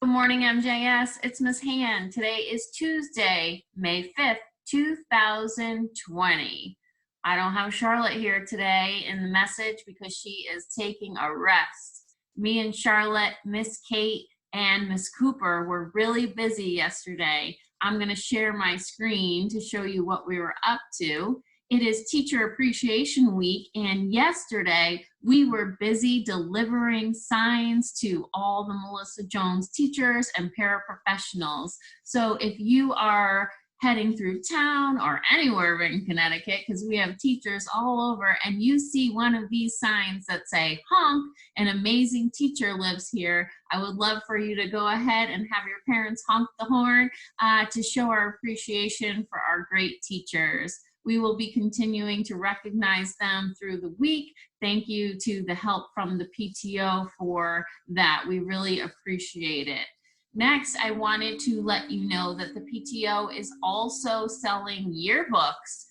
Good morning, MJS. It's Miss Han. Today is Tuesday, May 5th, 2020. I don't have Charlotte here today in the message because she is taking a rest. Me and Charlotte, Miss Kate, and Miss Cooper were really busy yesterday. I'm going to share my screen to show you what we were up to. It is Teacher Appreciation Week, and yesterday we were busy delivering signs to all the Melissa Jones teachers and paraprofessionals. So if you are heading through town or anywhere in Connecticut, because we have teachers all over, and you see one of these signs that say, honk, an amazing teacher lives here, I would love for you to go ahead and have your parents honk the horn to show our appreciation for our great teachers. We will be continuing to recognize them through the week. Thank you to the help from the PTO for that. We really appreciate it. Next, I wanted to let you know that the PTO is also selling yearbooks.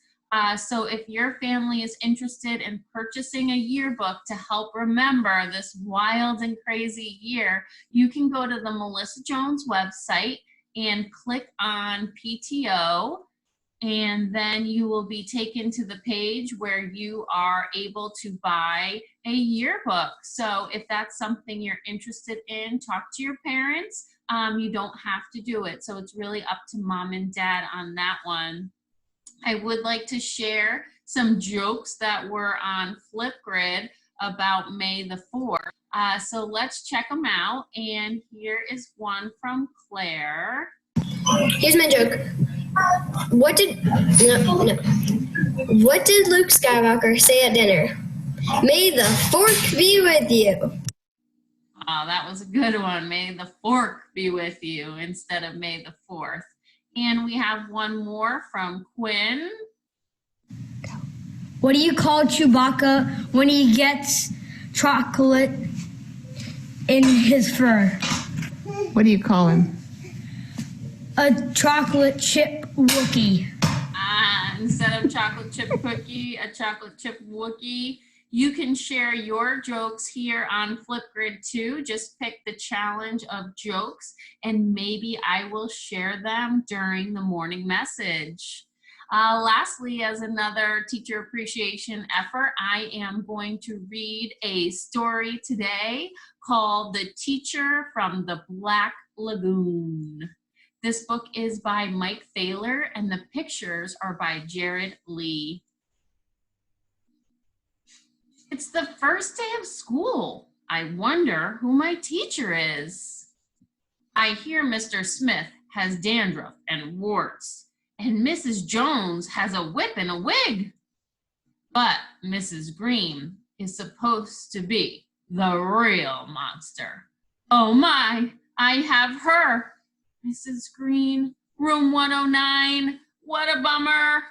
So if your family is interested in purchasing a yearbook to help remember this wild and crazy year, you can go to the Melissa Jones website and click on PTO. And then you will be taken to the page where you are able to buy a yearbook. So if that's something you're interested in, talk to your parents. You don't have to do it. So it's really up to mom and dad on that one. I would like to share some jokes that were on Flipgrid about May the 4th. So let's check them out. And here is one from Claire. Here's my joke. What did Luke Skywalker say at dinner? May the fork be with you. Oh, that was a good one. May the fork be with you instead of May the 4th. And we have one more from Quinn. What do you call Chewbacca when he gets chocolate in his fur? What do you call him? A chocolate chip Wookie. Instead of chocolate chip cookie, a chocolate chip Wookie. You can share your jokes here on Flipgrid too. Just pick the challenge of jokes and maybe I will share them during the morning message. Lastly, as another teacher appreciation effort, I am going to read a story today called The Teacher from the Black Lagoon. This book is by Mike Thaler and the pictures are by Jared Lee. It's the first day of school. I wonder who my teacher is. I hear Mr. Smith has dandruff and warts, and Mrs. Jones has a whip and a wig. But Mrs. Green is supposed to be the real monster. Oh my, I have her. Mrs. Green, room 109, what a bummer.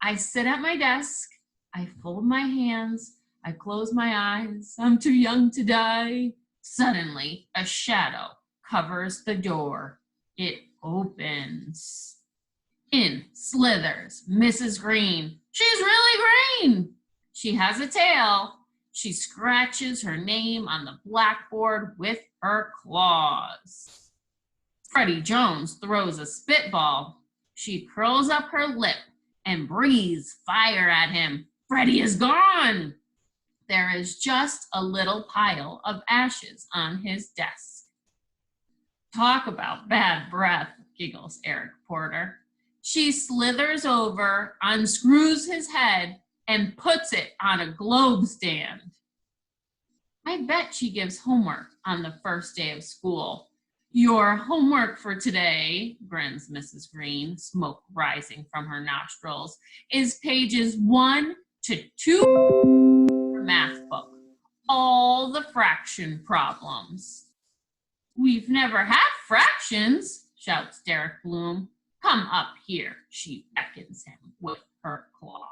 I sit at my desk, I fold my hands, I close my eyes, I'm too young to die. Suddenly, a shadow covers the door. It opens. In slithers Mrs. Green. She's really green. She has a tail. She scratches her name on the blackboard with her claws. Freddie Jones throws a spitball. She curls up her lip and breathes fire at him. Freddie is gone. There is just a little pile of ashes on his desk. Talk about bad breath, giggles Eric Porter. She slithers over, unscrews his head, and puts it on a globe stand. I bet she gives homework on the first day of school. Your homework for today, grins Mrs. Green, smoke rising from her nostrils, is pages 1 to 2 of her math book. All the fraction problems. We've never had fractions, shouts Derek Bloom. Come up here, she beckons him with her claw.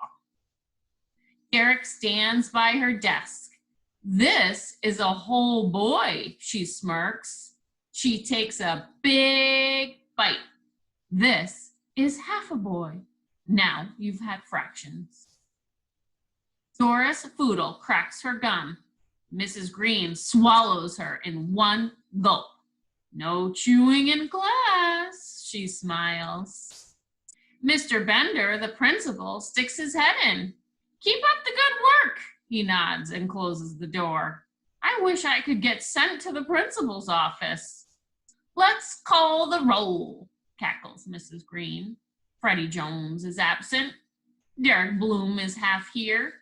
Derek stands by her desk. This is a whole boy, she smirks. She takes a big bite. This is half a boy. Now you've had fractions. Doris Foodle cracks her gum. Mrs. Green swallows her in one gulp. No chewing in class, she smiles. Mr. Bender, the principal, sticks his head in. Keep up the good work, he nods and closes the door. I wish I could get sent to the principal's office. Let's call the roll, cackles Mrs. Green. Freddie Jones is absent. Derek Bloom is half here.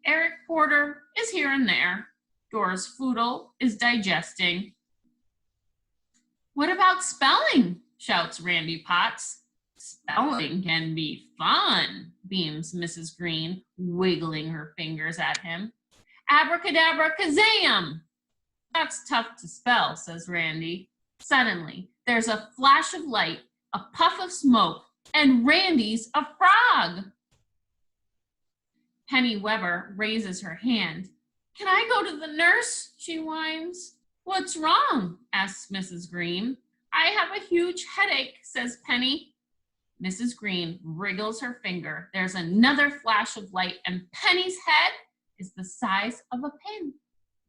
Eric Porter is here and there. Doris Foodle is digesting. What about spelling? Shouts Randy Potts. Spelling can be fun, beams Mrs. Green, wiggling her fingers at him. Abracadabra kazam! That's tough to spell, says Randy. Suddenly, there's a flash of light, a puff of smoke, and Randy's a frog. Penny Weber raises her hand. Can I go to the nurse? She whines. What's wrong? Asks Mrs. Green. I have a huge headache, says Penny. Mrs. Green wriggles her finger. There's another flash of light, and Penny's head is the size of a pin.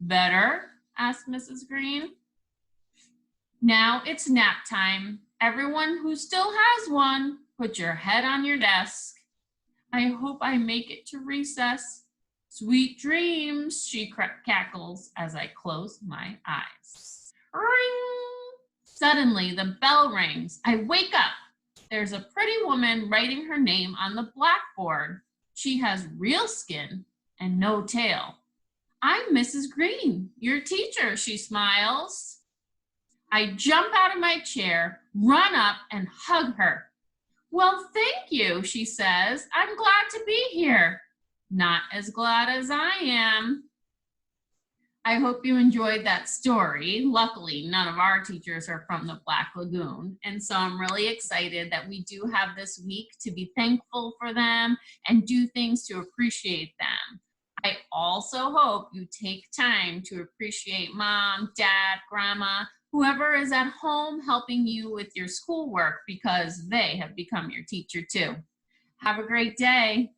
Better? Asked Mrs. Green. Now it's nap time. Everyone who still has one, put your head on your desk. I hope I make it to recess. Sweet dreams, she cackles as I close my eyes. Ring! Suddenly, the bell rings. I wake up. There's a pretty woman writing her name on the blackboard. She has real skin and no tail. I'm Mrs. Green, your teacher, she smiles. I jump out of my chair, run up, and hug her. Well, thank you, she says. I'm glad to be here. Not as glad as I am. I hope you enjoyed that story. Luckily, none of our teachers are from the Black Lagoon, and so I'm really excited that we do have this week to be thankful for them and do things to appreciate them. I also hope you take time to appreciate mom, dad, grandma, whoever is at home helping you with your schoolwork because they have become your teacher too. Have a great day.